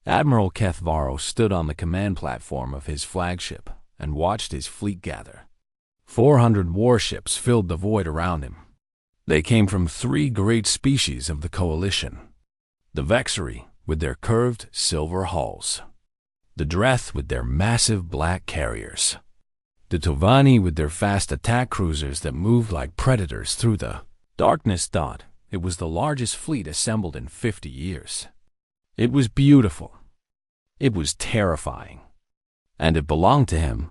Admiral Kethvaro stood on the command platform of his flagship and watched his fleet gather. 400 warships filled the void around him. They came from 3 great species of the Coalition: the Vexari with their curved silver hulls, the Dreth with their massive black carriers, the Tovani with their fast attack cruisers that moved like predators through the darkness. It was the largest fleet assembled in 50 years. It was beautiful. It was terrifying. And it belonged to him.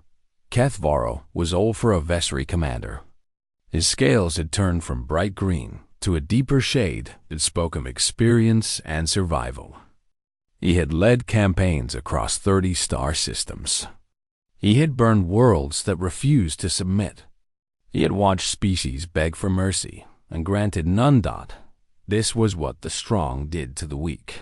Kethvaro was old for a Vessery commander. His scales had turned from bright green to a deeper shade that spoke of experience and survival. He had led campaigns across 30 star systems. He had burned worlds that refused to submit. He had watched species beg for mercy and granted none. This was what the strong did to the weak.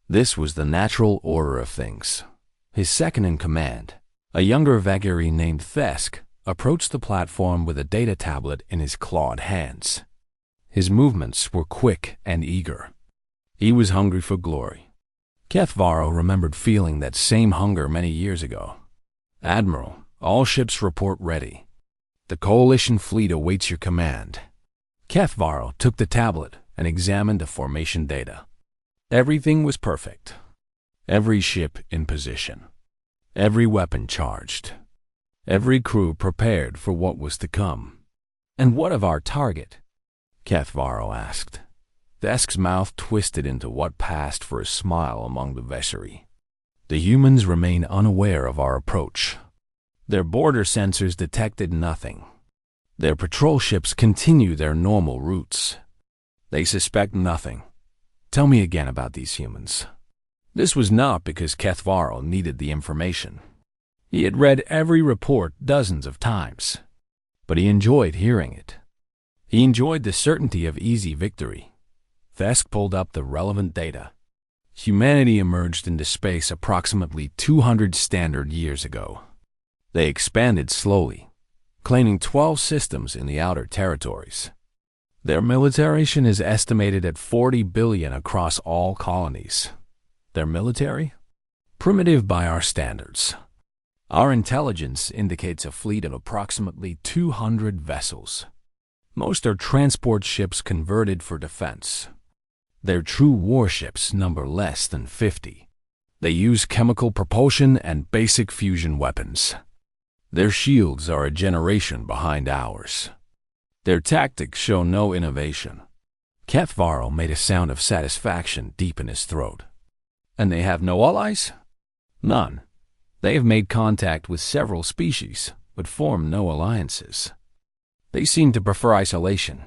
This was the natural order of things. His second in command, a younger Vegari named Thesk, approached the platform with a data tablet in his clawed hands. His movements were quick and eager. He was hungry for glory. Kethvaro remembered feeling that same hunger many years ago. "Admiral, all ships report ready. The Coalition fleet awaits your command." Kethvaro took the tablet and examined the formation data. Everything was perfect. Every ship in position. Every weapon charged. Every crew prepared for what was to come. "And what of our target?" Kethvaro asked. Thesk's mouth twisted into what passed for a smile among the Vessery. "The humans remain unaware of our approach. Their border sensors detected nothing. Their patrol ships continue their normal routes. They suspect nothing. Tell me again about these humans." This was not because Kethvaro needed the information. He had read every report dozens of times, but he enjoyed hearing it. He enjoyed the certainty of easy victory. Thesk pulled up the relevant data. Humanity emerged into space approximately 200 standard years ago. They expanded slowly, claiming 12 systems in the outer territories. Their militarization is estimated at 40 billion across all colonies. Their military? Primitive by our standards. Our intelligence indicates a fleet of approximately 200 vessels. Most are transport ships converted for defense. Their true warships number less than 50. They use chemical propulsion and basic fusion weapons. Their shields are a generation behind ours. Their tactics show no innovation. Kethvaro made a sound of satisfaction deep in his throat. "And they have no allies?" "None. They have made contact with several species, but formed no alliances. They seem to prefer isolation.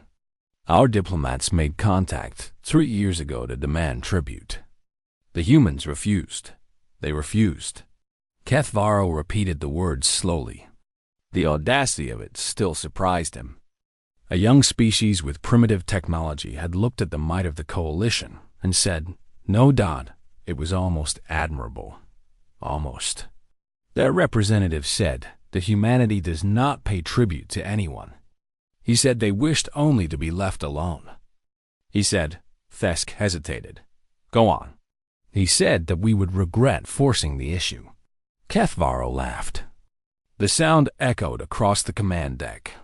Our diplomats made contact 3 years ago to demand tribute. The humans refused. They refused." Kethvaro repeated the words slowly. The audacity of it still surprised him. A young species with primitive technology had looked at the might of the Coalition and said, "No doubt, it was almost admirable. Almost." Their representative said that humanity does not pay tribute to anyone. He said they wished only to be left alone. He said, Thesk hesitated. "Go on." He said that we would regret forcing the issue. Kethvaro laughed. The sound echoed across the command deck.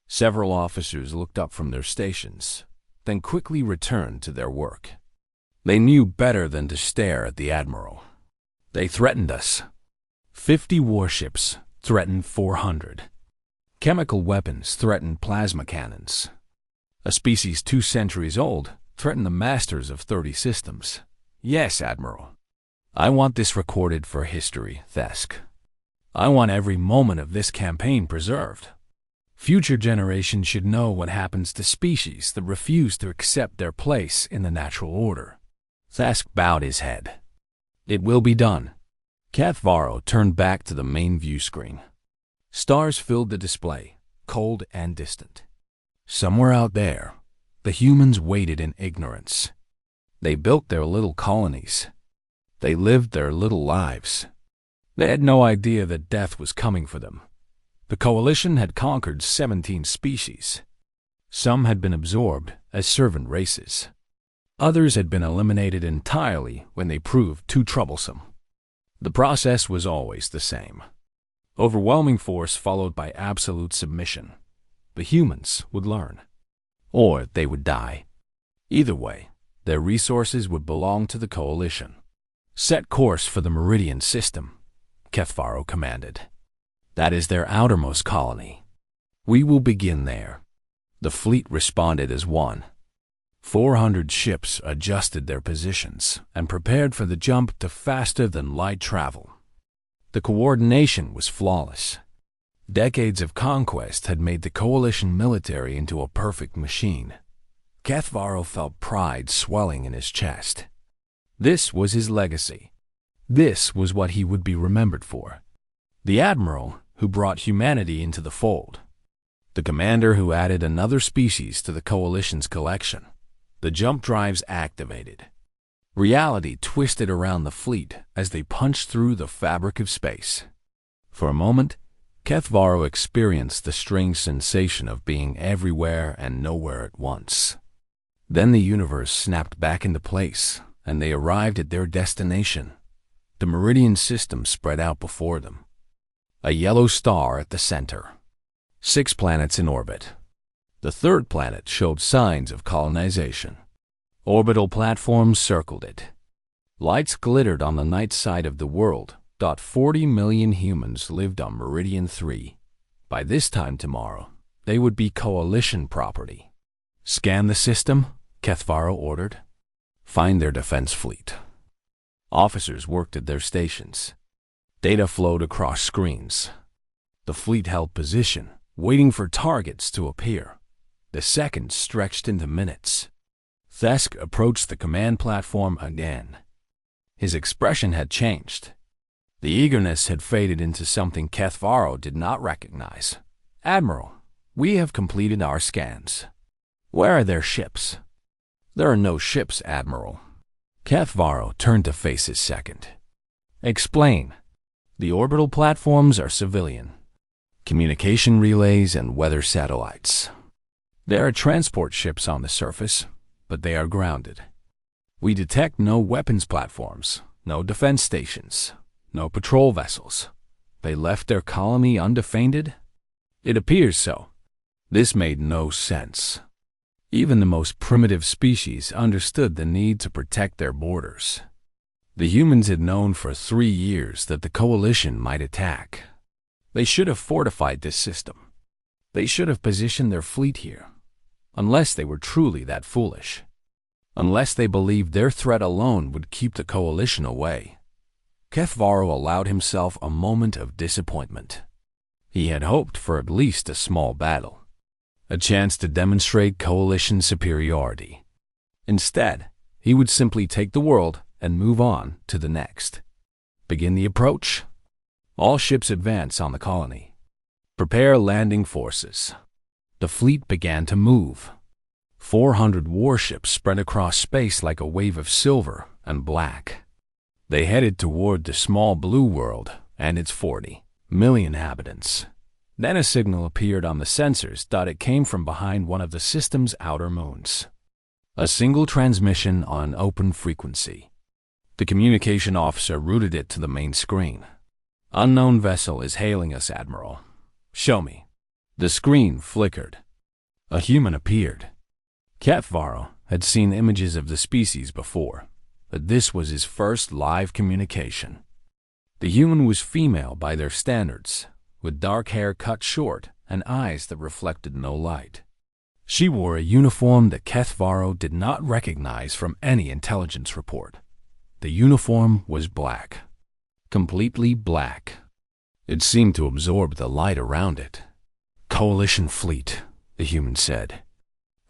Several officers looked up from their stations, then quickly returned to their work. They knew better than to stare at the Admiral. They threatened us. 50 warships threatened 400. Chemical weapons threatened plasma cannons. A species 2 centuries old threatened the masters of 30 systems. Yes, Admiral. I want this recorded for history, Thesk. I want every moment of this campaign preserved. Future generations should know what happens to species that refuse to accept their place in the natural order. Thesk bowed his head. It will be done. Kethvaro turned back to the main view screen. Stars filled the display, cold and distant. Somewhere out there, the humans waited in ignorance. They built their little colonies. They lived their little lives. They had no idea that death was coming for them. The Coalition had conquered 17 species. Some had been absorbed as servant races. Others had been eliminated entirely when they proved too troublesome. The process was always the same. Overwhelming force followed by absolute submission. The humans would learn. Or they would die. Either way, their resources would belong to the Coalition. Set course for the Meridian system, Kethvaro commanded. That is their outermost colony. We will begin there. The fleet responded as one. 400 ships adjusted their positions and prepared for the jump to faster-than-light travel. The coordination was flawless. Decades of conquest had made the Coalition military into a perfect machine. Kethvaro felt pride swelling in his chest. This was his legacy. This was what he would be remembered for. The admiral who brought humanity into the fold. The commander who added another species to the Coalition's collection. The jump drives activated. Reality twisted around the fleet as they punched through the fabric of space. For a moment, Kethvaro experienced the strange sensation of being everywhere and nowhere at once. Then the universe snapped back into place, and they arrived at their destination. The Meridian system spread out before them. A yellow star at the center. 6 planets in orbit. The third planet showed signs of colonization. Orbital platforms circled it. Lights glittered on the night side of the world. 40 million humans lived on Meridian 3. By this time tomorrow, they would be Coalition property. Scan the system, Kethvaro ordered. Find their defense fleet. Officers worked at their stations. Data flowed across screens. The fleet held position, waiting for targets to appear. The seconds stretched into minutes. Thesk approached the command platform again. His expression had changed. The eagerness had faded into something Kethvaro did not recognize. Admiral, we have completed our scans. Where are their ships? There are no ships, Admiral. Kethvaro turned to face his second. Explain. The orbital platforms are civilian. Communication relays and weather satellites. There are transport ships on the surface, but they are grounded. We detect no weapons platforms, no defense stations, no patrol vessels. They left their colony undefended? It appears so. This made no sense. Even the most primitive species understood the need to protect their borders. The humans had known for 3 years that the Coalition might attack. They should have fortified this system. They should have positioned their fleet here. Unless they were truly that foolish. Unless they believed their threat alone would keep the Coalition away. Kethvaro allowed himself a moment of disappointment. He had hoped for at least a small battle. A chance to demonstrate Coalition superiority. Instead, he would simply take the world and move on to the next. Begin the approach. All ships advance on the colony. Prepare landing forces. The fleet began to move. 400 warships spread across space like a wave of silver and black. They headed toward the small blue world and its 40 million inhabitants. Then a signal appeared on the sensors that it came from behind one of the system's outer moons. A single transmission on open frequency. The communication officer routed it to the main screen. Unknown vessel is hailing us, Admiral. Show me. The screen flickered. A human appeared. Kethvaro had seen images of the species before, but this was his first live communication. The human was female by their standards, with dark hair cut short and eyes that reflected no light. She wore a uniform that Kethvaro did not recognize from any intelligence report. The uniform was black. Completely black. It seemed to absorb the light around it. Coalition fleet, the human said.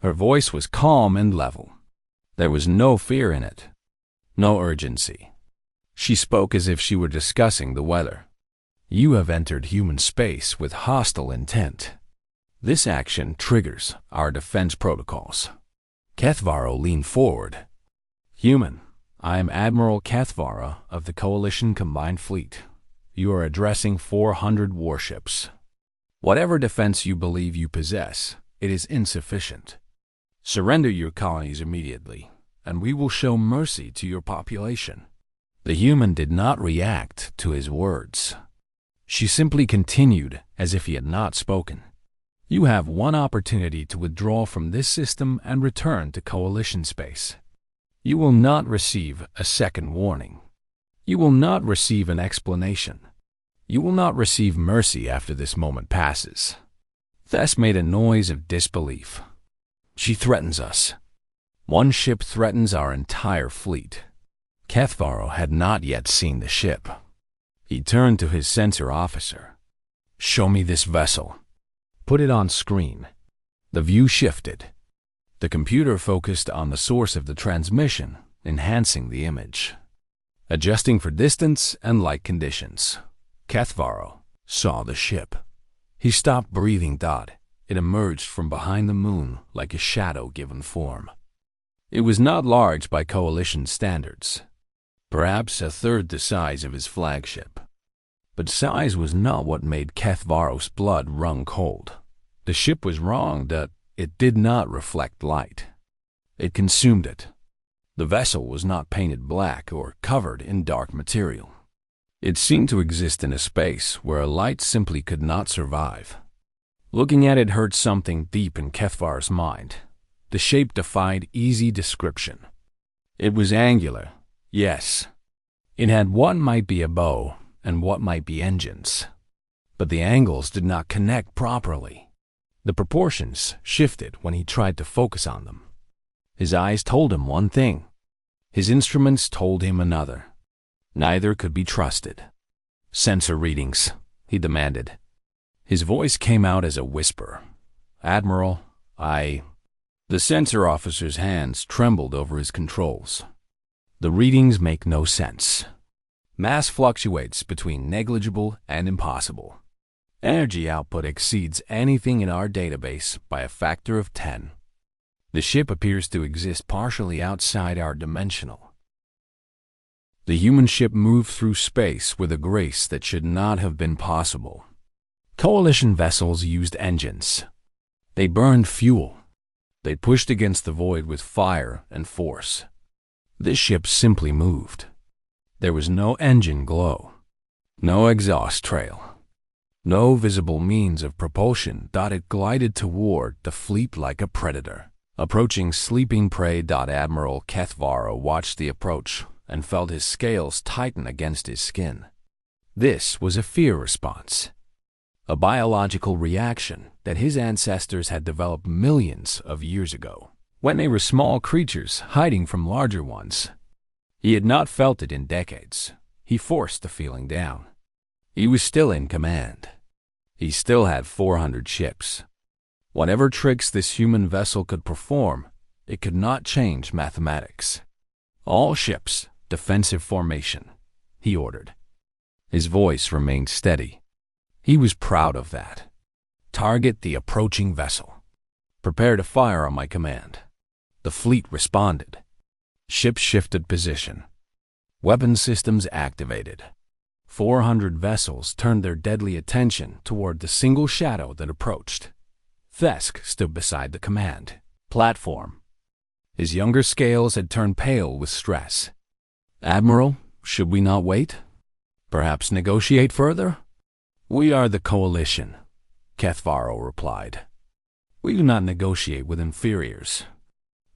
Her voice was calm and level. There was no fear in it. No urgency. She spoke as if she were discussing the weather. You have entered human space with hostile intent. This action triggers our defense protocols. Kethvaro leaned forward. Human, I am Admiral Kethvaro of the Coalition Combined Fleet. You are addressing 400 warships. Whatever defense you believe you possess, it is insufficient. Surrender your colonies immediately, and we will show mercy to your population." The human did not react to his words. She simply continued as if he had not spoken. "You have one opportunity to withdraw from this system and return to Coalition space. You will not receive a second warning. You will not receive an explanation. You will not receive mercy after this moment passes." Thess made a noise of disbelief. "She threatens us. One ship threatens our entire fleet." Kethvaro had not yet seen the ship. He turned to his sensor officer. "Show me this vessel. Put it on screen." The view shifted. The computer focused on the source of the transmission, enhancing the image. Adjusting for distance and light conditions, Kethvaro saw the ship. He stopped breathing. It emerged from behind the moon like a shadow given form. It was not large by Coalition standards, perhaps a third the size of his flagship. But size was not what made Kethvaro's blood run cold. The ship was wrong that it did not reflect light. It consumed it. The vessel was not painted black or covered in dark material. It seemed to exist in a space where light simply could not survive. Looking at it hurt something deep in Kethvar's mind. The shape defied easy description. It was angular, yes. It had what might be a bow and what might be engines. But the angles did not connect properly. The proportions shifted when he tried to focus on them. His eyes told him one thing. His instruments told him another. Neither could be trusted. "Sensor readings," he demanded. His voice came out as a whisper. "Admiral, The sensor officer's hands trembled over his controls. "The readings make no sense. Mass fluctuates between negligible and impossible. Energy output exceeds anything in our database by a factor of 10. The ship appears to exist partially outside our dimensional." The human ship moved through space with a grace that should not have been possible. Coalition vessels used engines. They burned fuel. They pushed against the void with fire and force. This ship simply moved. There was no engine glow, no exhaust trail, no visible means of propulsion. It glided toward the fleet like a predator, approaching sleeping prey. Admiral Kethvaro watched the approach and felt his scales tighten against his skin. This was a fear response, a biological reaction that his ancestors had developed millions of years ago, when they were small creatures hiding from larger ones. He had not felt it in decades. He forced the feeling down. He was still in command. He still had 400 ships. Whatever tricks this human vessel could perform, it could not change mathematics. "All ships, defensive formation," he ordered. His voice remained steady. He was proud of that. "Target the approaching vessel. Prepare to fire on my command." The fleet responded. Ships shifted position. Weapon systems activated. 400 vessels turned their deadly attention toward the single shadow that approached. Thesk stood beside the command platform. His younger scales had turned pale with stress. "Admiral, should we not wait? Perhaps negotiate further?" "We are the Coalition," Kethvaro replied. "We do not negotiate with inferiors.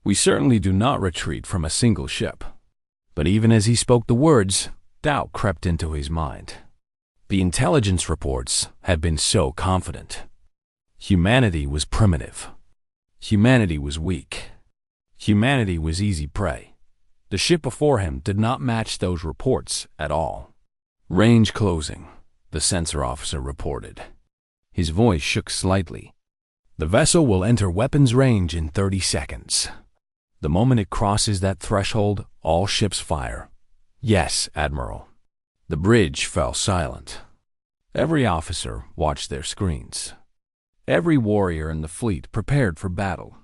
We certainly do not retreat from a single ship." But even as he spoke the words, doubt crept into his mind. The intelligence reports had been so confident. Humanity was primitive. Humanity was weak. Humanity was easy prey. The ship before him did not match those reports at all. "Range closing," the sensor officer reported. His voice shook slightly. "The vessel will enter weapons range in 30 seconds. The moment it crosses that threshold, all ships fire." "Yes, Admiral." The bridge fell silent. Every officer watched their screens. Every warrior in the fleet prepared for battle.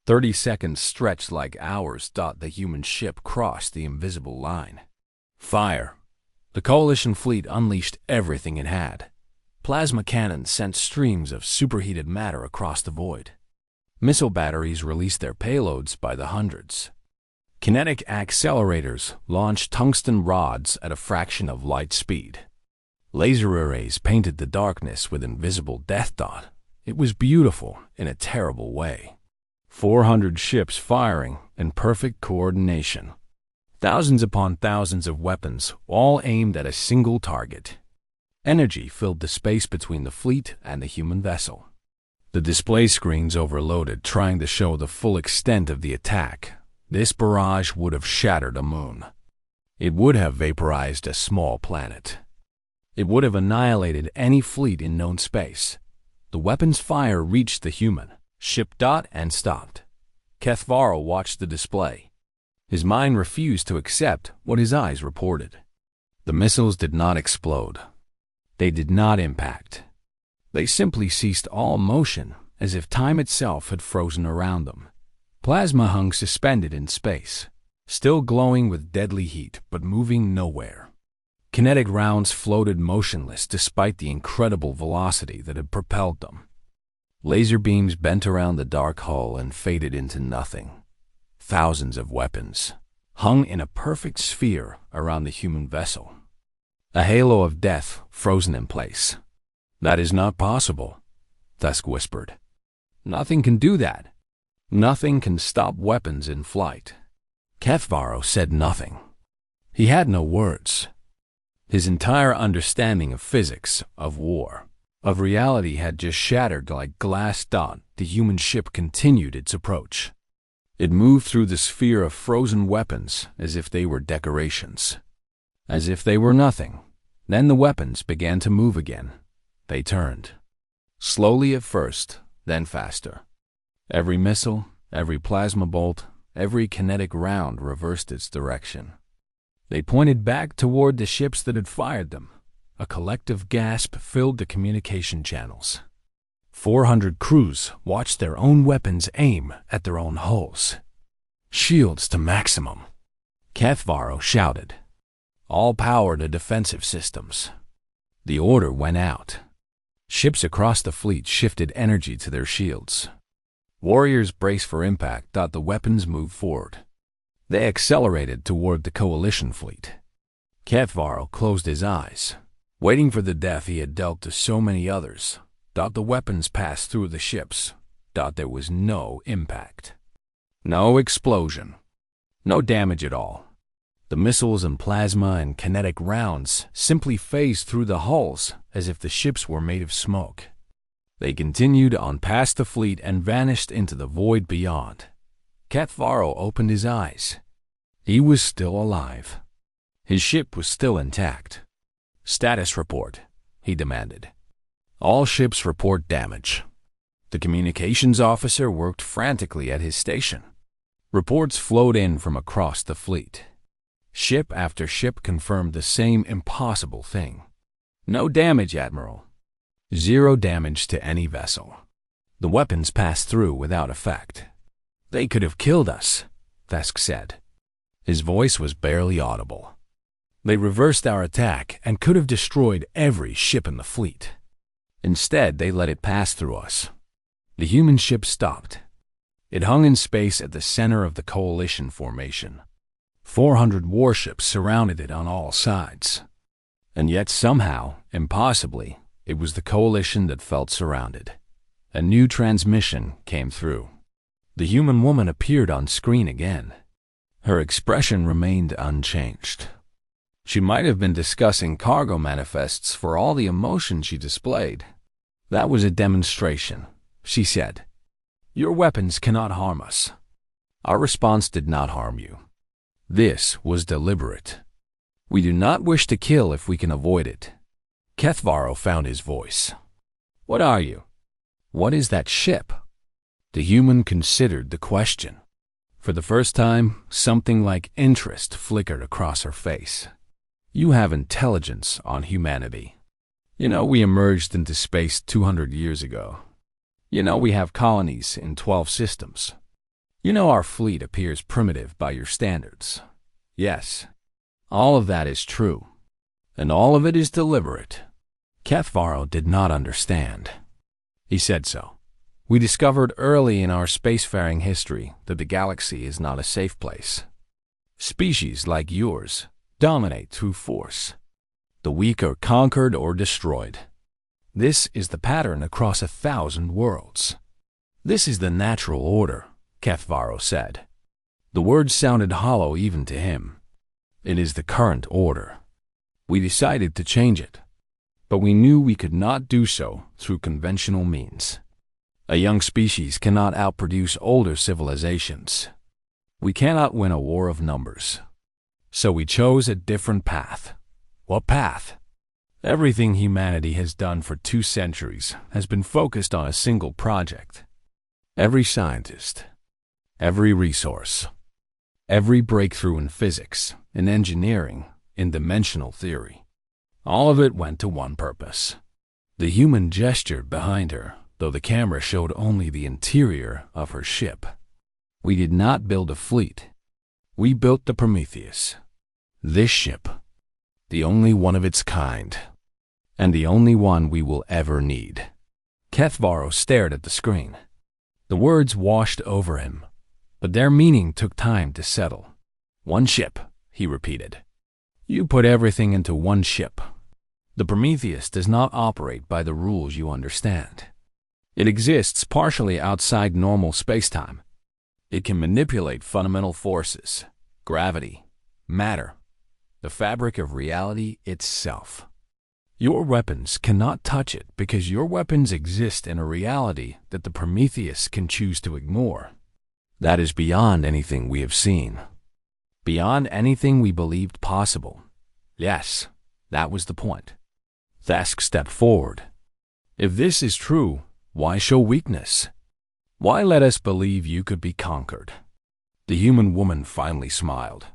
30 seconds stretched like hours. The human ship crossed the invisible line. Fire. The Coalition fleet unleashed everything it had. Plasma cannons sent streams of superheated matter across the void. Missile batteries released their payloads by the hundreds. Kinetic accelerators launched tungsten rods at a fraction of light speed. Laser arrays painted the darkness with invisible death dot. It was beautiful in a terrible way. 400 ships firing in perfect coordination. Thousands upon thousands of weapons, all aimed at a single target. Energy filled the space between the fleet and the human vessel. The display screens overloaded, trying to show the full extent of the attack. This barrage would have shattered a moon. It would have vaporized a small planet. It would have annihilated any fleet in known space. The weapon's fire reached the human ship and stopped. Kethvaro watched the display. His mind refused to accept what his eyes reported. The missiles did not explode. They did not impact. They simply ceased all motion, as if time itself had frozen around them. Plasma hung suspended in space, still glowing with deadly heat, but moving nowhere. Kinetic rounds floated motionless despite the incredible velocity that had propelled them. Laser beams bent around the dark hull and faded into nothing. Thousands of weapons hung in a perfect sphere around the human vessel. A halo of death frozen in place. "That is not possible," Thusk whispered. "Nothing can do that. Nothing can stop weapons in flight." Kethvaro said nothing. He had no words. His entire understanding of physics, of war, of reality had just shattered like glass dot. The human ship continued its approach. It moved through the sphere of frozen weapons as if they were decorations. As if they were nothing. Then the weapons began to move again. They turned. Slowly at first, then faster. Every missile, every plasma bolt, every kinetic round reversed its direction. They pointed back toward the ships that had fired them. A collective gasp filled the communication channels. 400 crews watched their own weapons aim at their own hulls. "Shields to maximum," Kethvaro shouted. "All power to defensive systems." The order went out. Ships across the fleet shifted energy to their shields. Warriors braced for impact. The weapons moved forward. They accelerated toward the coalition fleet. Kethvaro closed his eyes, waiting for the death he had dealt to so many others. The weapons passed through the ships. There was no impact. No explosion. No damage at all. The missiles and plasma and kinetic rounds simply phased through the hulls as if the ships were made of smoke. They continued on past the fleet and vanished into the void beyond. Kethvaro opened his eyes. He was still alive. His ship was still intact. "Status report," he demanded. "All ships report damage." The communications officer worked frantically at his station. Reports flowed in from across the fleet. Ship after ship confirmed the same impossible thing. "No damage, Admiral." "Zero damage to any vessel." The weapons passed through without effect. "They could have killed us," Thusk said. His voice was barely audible. "They reversed our attack and could have destroyed every ship in the fleet. Instead, they let it pass through us." The human ship stopped. It hung in space at the center of the coalition formation. 400 warships surrounded it on all sides. And yet somehow, impossibly, it was the coalition that felt surrounded. A new transmission came through. The human woman appeared on screen again. Her expression remained unchanged. She might have been discussing cargo manifests for all the emotion she displayed. "That was a demonstration," she said. "Your weapons cannot harm us. Our response did not harm you. This was deliberate. We do not wish to kill if we can avoid it." Kethvaro found his voice. "What are you? What is that ship?" The human considered the question. For the first time, something like interest flickered across her face. "You have intelligence on humanity. You know we emerged into space 200 years ago. You know we have colonies in 12 systems. You know our fleet appears primitive by your standards. Yes, all of that is true. And all of it is deliberate." Kethvaro did not understand. He said so. "We discovered early in our spacefaring history that the galaxy is not a safe place. Species like yours dominate through force. The weak are conquered or destroyed. This is the pattern across 1,000 worlds. This is the natural order, Kethvaro said. The words sounded hollow even to him. It is the current order. We decided to change it, but we knew we could not do so through conventional means. A young species cannot outproduce older civilizations. We cannot win a war of numbers. So we chose a different path. What path? Everything humanity has done for 2 centuries has been focused on a single project. Every scientist, every resource, every breakthrough in physics, in engineering, in dimensional theory, all of it went to one purpose. The human gestured behind her, though the camera showed only the interior of her ship. We did not build a fleet. We built the Prometheus. This ship, the only one of its kind, and the only one we will ever need. Kethvaro stared at the screen. The words washed over him, but their meaning took time to settle. One ship, he repeated. You put everything into one ship. The Prometheus does not operate by the rules you understand. It exists partially outside normal spacetime. It can manipulate fundamental forces, gravity, matter, the fabric of reality itself. Your weapons cannot touch it because your weapons exist in a reality that the Prometheus can choose to ignore. That is beyond anything we have seen. Beyond anything we believed possible. Yes, that was the point. Thask stepped forward. If this is true, why show weakness? Why let us believe you could be conquered? The human woman finally smiled.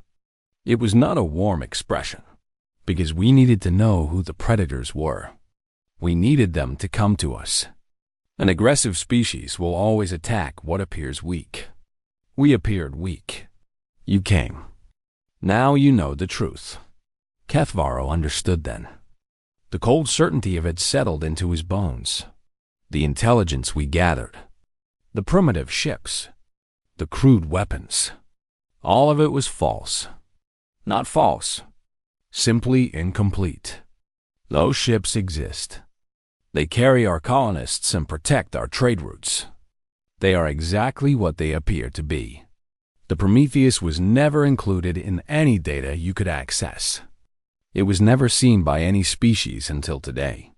It was not a warm expression, because we needed to know who the predators were. We needed them to come to us. An aggressive species will always attack what appears weak. We appeared weak. You came. Now you know the truth. Kethvaro understood then. The cold certainty of it settled into his bones. The intelligence we gathered. The primitive ships. The crude weapons. All of it was false. Not false. Simply incomplete. Those ships exist. They carry our colonists and protect our trade routes. They are exactly what they appear to be. The Prometheus was never included in any data you could access. It was never seen by any species until today.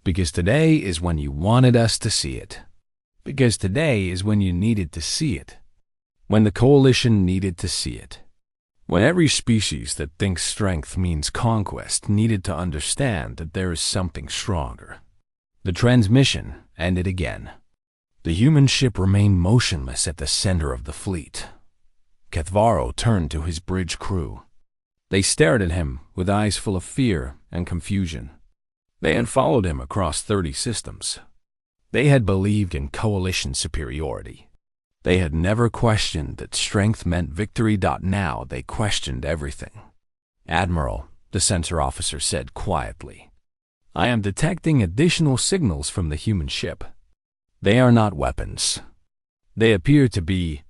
Because today is when you wanted us to see it. Because today is when you needed to see it. When the coalition needed to see it. When every species that thinks strength means conquest needed to understand that there is something stronger. The transmission ended again. The human ship remained motionless at the center of the fleet. Kethvaro turned to his bridge crew. They stared at him with eyes full of fear and confusion. They had followed him across 30 systems. They had believed in coalition superiority. They had never questioned that strength meant victory. Now they questioned everything. Admiral, the sensor officer said quietly, I am detecting additional signals from the human ship. They are not weapons. They appear to be...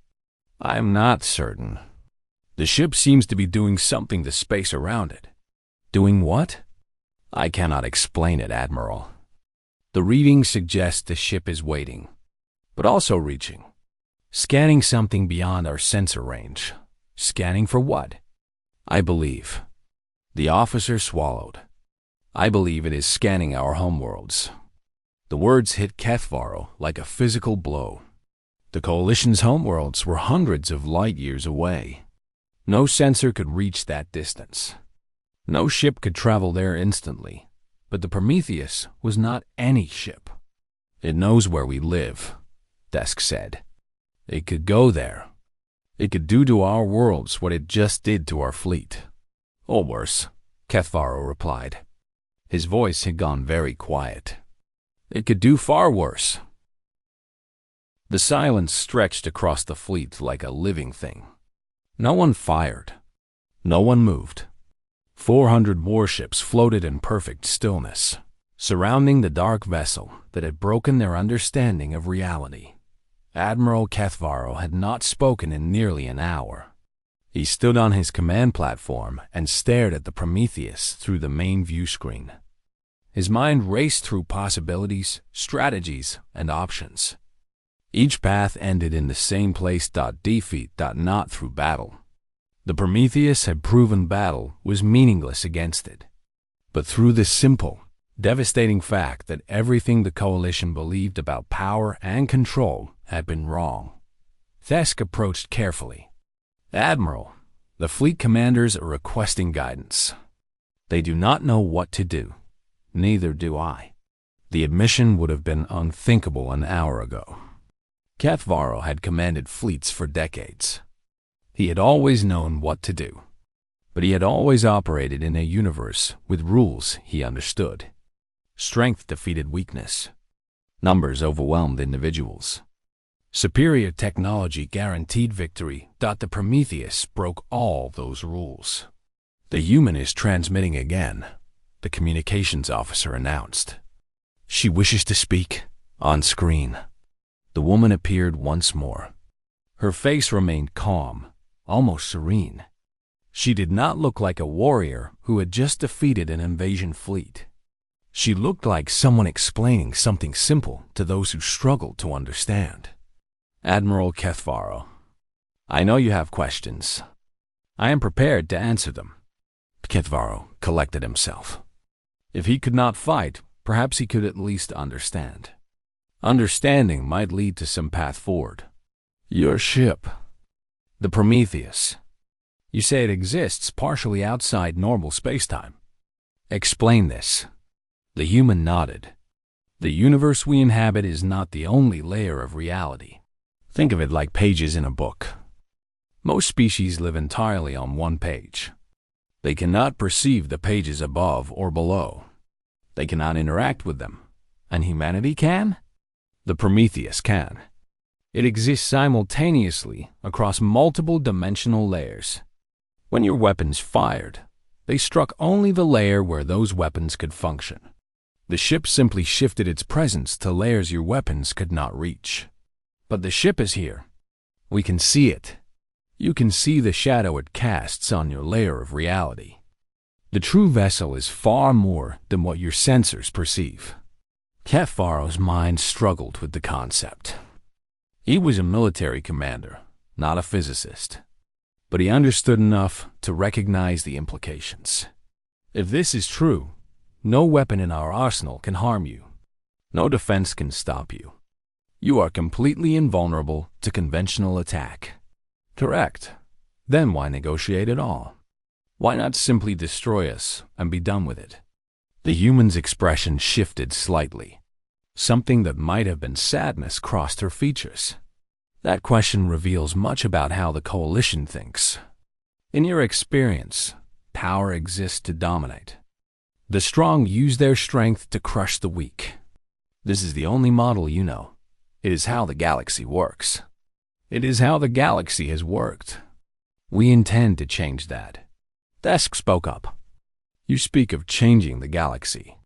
I am not certain. The ship seems to be doing something to space around it. Doing what? I cannot explain it, Admiral. The reading suggests the ship is waiting, but also reaching. Scanning something beyond our sensor range. Scanning for what? I believe. The officer swallowed. I believe it is scanning our homeworlds. The words hit Kethvaro like a physical blow. The Coalition's homeworlds were hundreds of light years away. No sensor could reach that distance. No ship could travel there instantly. But the Prometheus was not any ship. It knows where we live, Desk said. It could go there. It could do to our worlds what it just did to our fleet. Or worse, Kethvaro replied. His voice had gone very quiet. It could do far worse. The silence stretched across the fleet like a living thing. No one fired. No one moved. 400 warships floated in perfect stillness, surrounding the dark vessel that had broken their understanding of reality. Admiral Kethvaro had not spoken in nearly an hour. He stood on his command platform and stared at the Prometheus through the main view screen. His mind raced through possibilities, strategies, and options. Each path ended in the same place. Defeat, not through battle. The Prometheus had proven battle was meaningless against it, but through the simple, devastating fact that everything the Coalition believed about power and control had been wrong. Thesk approached carefully. Admiral, the fleet commanders are requesting guidance. They do not know what to do. Neither do I. The admission would have been unthinkable an hour ago. Kethvaro had commanded fleets for decades. He had always known what to do, but he had always operated in a universe with rules he understood. Strength defeated weakness. Numbers overwhelmed individuals. Superior technology guaranteed victory. The Prometheus broke all those rules. The human is transmitting again, the communications officer announced. She wishes to speak. On screen. The woman appeared once more. Her face remained calm, almost serene. She did not look like a warrior who had just defeated an invasion fleet. She looked like someone explaining something simple to those who struggled to understand. Admiral Kethvaro, I know you have questions. I am prepared to answer them. Kethvaro collected himself. If he could not fight, perhaps he could at least understand. Understanding might lead to some path forward. Your ship, the Prometheus. You say it exists partially outside normal spacetime. Explain this. The human nodded. The universe we inhabit is not the only layer of reality. Think of it like pages in a book. Most species live entirely on one page. They cannot perceive the pages above or below. They cannot interact with them. And humanity can? The Prometheus can. It exists simultaneously across multiple dimensional layers. When your weapons fired, they struck only the layer where those weapons could function. The ship simply shifted its presence to layers your weapons could not reach. But the ship is here. We can see it. You can see the shadow it casts on your layer of reality. The true vessel is far more than what your sensors perceive. Kethvaro's mind struggled with the concept. He was a military commander, not a physicist. But he understood enough to recognize the implications. If this is true, no weapon in our arsenal can harm you. No defense can stop you. You are completely invulnerable to conventional attack. Correct. Then why negotiate at all? Why not simply destroy us and be done with it? The human's expression shifted slightly. Something that might have been sadness crossed her features. That question reveals much about how the Coalition thinks. In your experience, power exists to dominate. The strong use their strength to crush the weak. This is the only model you know. It is how the galaxy works. It is how the galaxy has worked. We intend to change that. Thesk spoke up. You speak of changing the galaxy.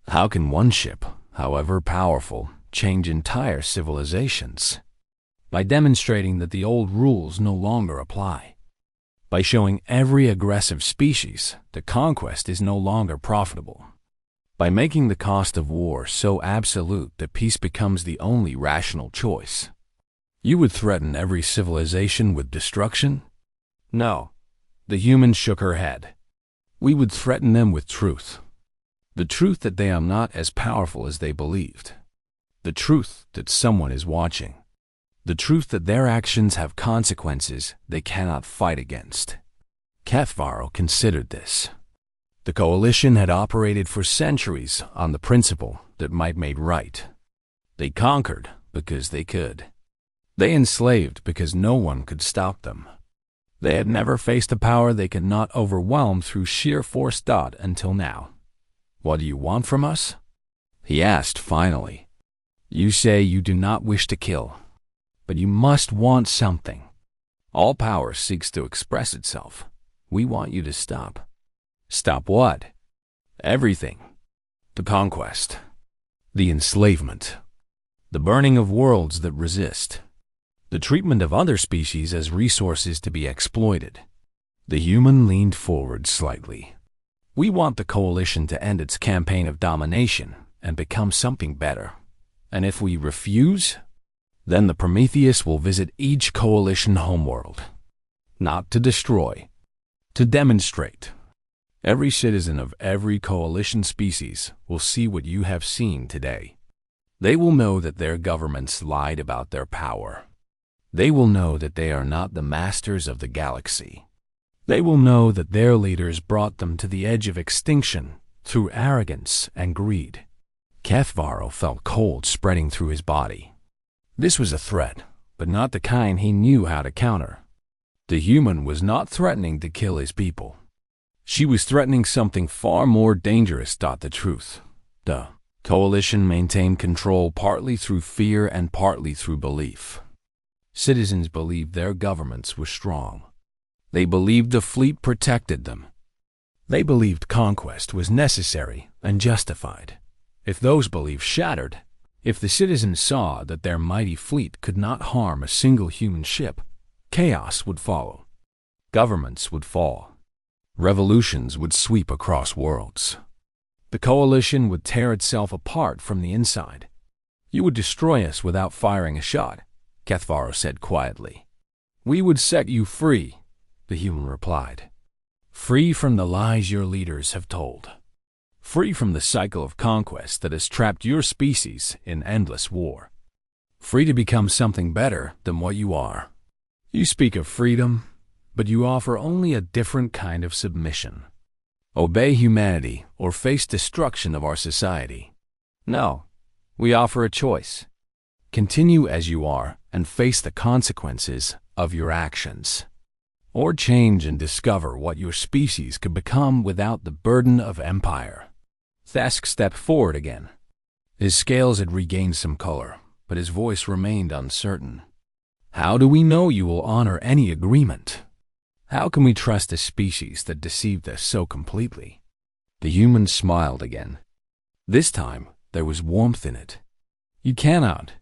How can one ship, however powerful, change entire civilizations? By demonstrating that the old rules no longer apply. By showing every aggressive species that conquest is no longer profitable. By making the cost of war so absolute that peace becomes the only rational choice. You would threaten every civilization with destruction? No. The human shook her head. We would threaten them with truth. The truth that they are not as powerful as they believed. The truth that someone is watching. The truth that their actions have consequences they cannot fight against. Kethvaro considered this. The Coalition had operated for centuries on the principle that might made right. They conquered because they could. They enslaved because no one could stop them. They had never faced a power they could not overwhelm through sheer force. Until now. What do you want from us? He asked finally. You say you do not wish to kill, but you must want something. All power seeks to express itself. We want you to stop. Stop what? Everything. The conquest. The enslavement. The burning of worlds that resist. The treatment of other species as resources to be exploited. The human leaned forward slightly. We want the coalition to end its campaign of domination and become something better. And if we refuse, then the Prometheus will visit each coalition homeworld. Not to destroy, to demonstrate. Every citizen of every coalition species will see what you have seen today. They will know that their governments lied about their power. They will know that they are not the masters of the galaxy. They will know that their leaders brought them to the edge of extinction through arrogance and greed. Cathvaro felt cold spreading through his body. This was a threat, but not the kind he knew how to counter. The human was not threatening to kill his people. She was threatening something far more dangerous. The truth. The coalition maintained control partly through fear and partly through belief. Citizens believed their governments were strong. They believed the fleet protected them. They believed conquest was necessary and justified. If those beliefs shattered, if the citizens saw that their mighty fleet could not harm a single human ship, chaos would follow. Governments would fall. Revolutions would sweep across worlds. The coalition would tear itself apart from the inside. You would destroy us without firing a shot, Cathvaro said quietly. We would set you free, the human replied. Free from the lies your leaders have told. Free from the cycle of conquest that has trapped your species in endless war. Free to become something better than what you are. You speak of freedom, but you offer only a different kind of submission. Obey humanity or face destruction of our society. No, we offer a choice. Continue as you are and face the consequences of your actions. Or change and discover what your species could become without the burden of empire. Thask stepped forward again. His scales had regained some color, but his voice remained uncertain. How do we know you will honor any agreement? How can we trust a species that deceived us so completely? The human smiled again. This time, there was warmth in it. You cannot.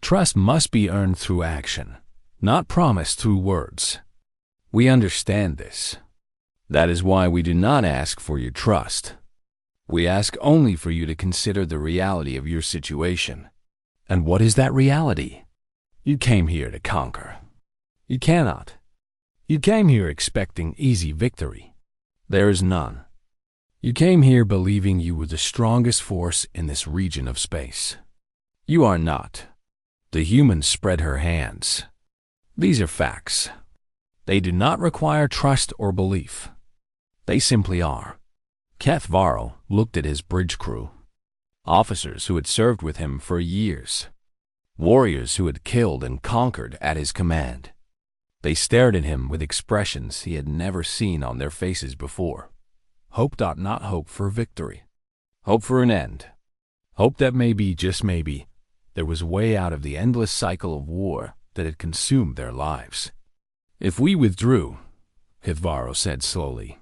Trust must be earned through action, not promised through words. We understand this. That is why we do not ask for your trust. We ask only for you to consider the reality of your situation. And what is that reality? You came here to conquer. You cannot. You came here expecting easy victory. There is none. You came here believing you were the strongest force in this region of space. You are not. The human spread her hands. These are facts. They do not require trust or belief. They simply are. Cathvaro looked at his bridge crew. Officers who had served with him for years. Warriors who had killed and conquered at his command. They stared at him with expressions he had never seen on their faces before. Hope, not hope for victory. Hope for an end. Hope that maybe, just maybe, there was a way out of the endless cycle of war that had consumed their lives. If we withdrew, Cathvaro said slowly,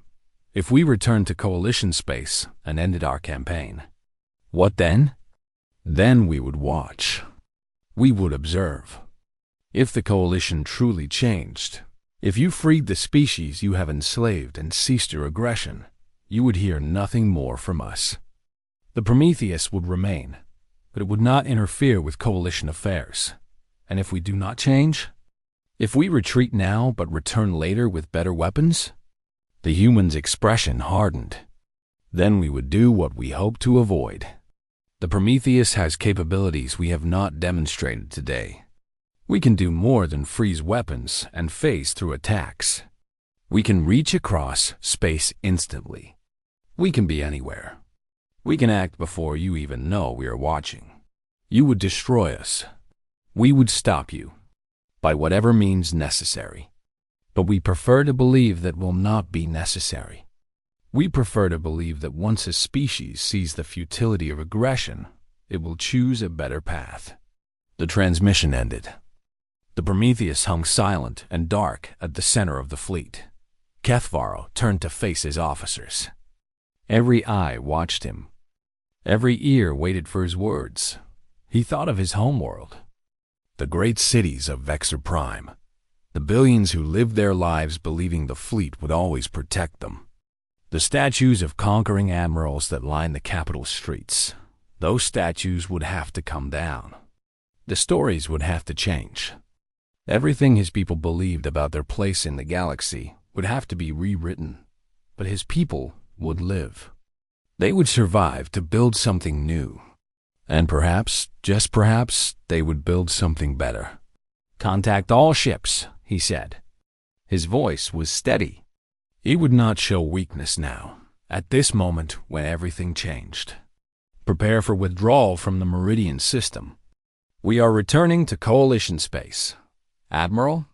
if we returned to coalition space and ended our campaign, what then? Then we would watch. We would observe. If the coalition truly changed, if you freed the species you have enslaved and ceased your aggression, you would hear nothing more from us. The Prometheus would remain, but it would not interfere with coalition affairs. And if we do not change? If we retreat now but return later with better weapons? The human's expression hardened. Then we would do what we hope to avoid. The Prometheus has capabilities we have not demonstrated today. We can do more than freeze weapons and phase through attacks. We can reach across space instantly. We can be anywhere. We can act before you even know we are watching. You would destroy us. We would stop you, by whatever means necessary. But we prefer to believe that will not be necessary. We prefer to believe that once a species sees the futility of aggression, it will choose a better path. The transmission ended. The Prometheus hung silent and dark at the center of the fleet. Cathvaro turned to face his officers. Every eye watched him. Every ear waited for his words. He thought of his homeworld. The great cities of Vexor Prime. The billions who lived their lives believing the fleet would always protect them. The statues of conquering admirals that lined the capital streets, those statues would have to come down. The stories would have to change. Everything his people believed about their place in the galaxy would have to be rewritten, but his people would live. They would survive to build something new. And perhaps, just perhaps, they would build something better. "Contact all ships," he said. His voice was steady. He would not show weakness now, at this moment when everything changed. "Prepare for withdrawal from the Meridian system. We are returning to Coalition space. Admiral?"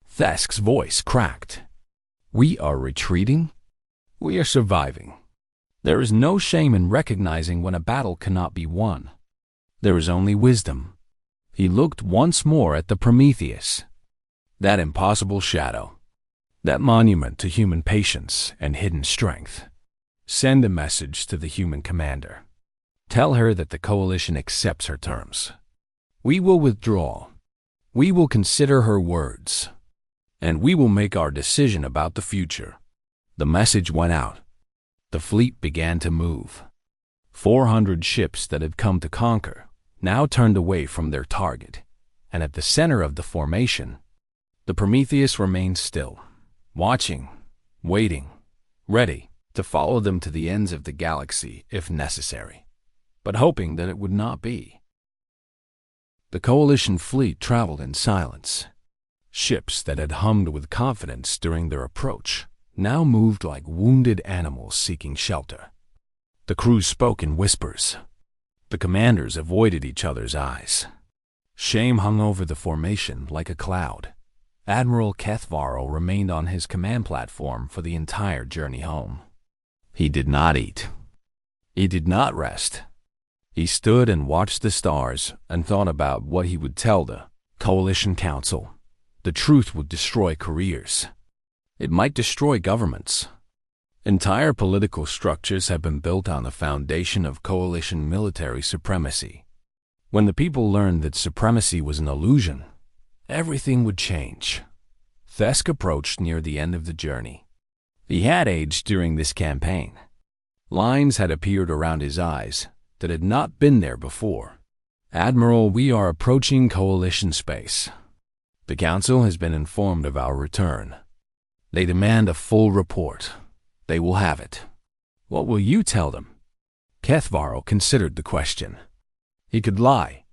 Thesk's voice cracked. "We are retreating? We are surviving. There is no shame in recognizing when a battle cannot be won. There is only wisdom." He looked once more at the Prometheus. That impossible shadow. That monument to human patience and hidden strength. "Send a message to the human commander. Tell her that the Coalition accepts her terms. We will withdraw. We will consider her words. And we will make our decision about the future." The message went out. The fleet began to move. 400 ships that had come to conquer now turned away from their target, and at the center of the formation, the Prometheus remained still, watching, waiting, ready to follow them to the ends of the galaxy if necessary, but hoping that it would not be. The Coalition fleet traveled in silence. Ships that had hummed with confidence during their approach now moved like wounded animals seeking shelter. The crews spoke in whispers. The commanders avoided each other's eyes. Shame hung over the formation like a cloud. Admiral Kethvaro remained on his command platform for the entire journey home. He did not eat. He did not rest. He stood and watched the stars and thought about what he would tell the Coalition Council. The truth would destroy careers. It might destroy governments. Entire political structures have been built on the foundation of Coalition military supremacy. When the people learned that supremacy was an illusion, everything would change. Thesk approached near the end of the journey. He had aged during this campaign. Lines had appeared around his eyes that had not been there before. "Admiral, we are approaching Coalition space. The Council has been informed of our return. They demand a full report. They will have it. What will you tell them?" Kethvaro considered the question. He could lie.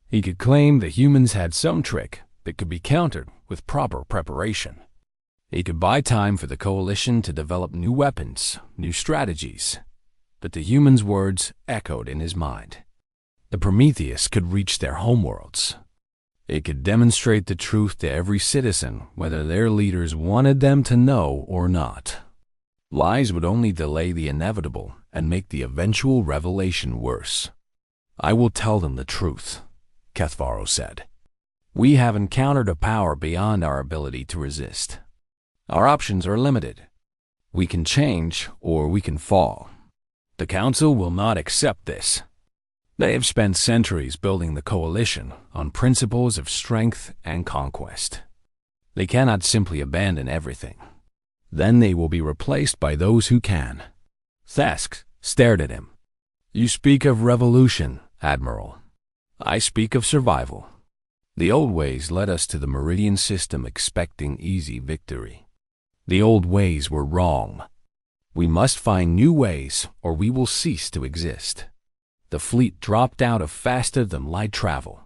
He could claim the humans had some trick that could be countered with proper preparation. He could buy time for the Coalition to develop new weapons, new strategies. But the humans' words echoed in his mind. The Prometheus could reach their homeworlds. It could demonstrate the truth to every citizen, whether their leaders wanted them to know or not. Lies would only delay the inevitable and make the eventual revelation worse. "I will tell them the truth," Kethvaro said. "We have encountered a power beyond our ability to resist. Our options are limited. We can change or we can fall. The Council will not accept this. They have spent centuries building the Coalition on principles of strength and conquest. They cannot simply abandon everything. Then they will be replaced by those who can." Thesk stared at him. "You speak of revolution, Admiral. I speak of survival. The old ways led us to the Meridian system expecting easy victory. The old ways were wrong. We must find new ways or we will cease to exist." The fleet dropped out of faster-than-light travel.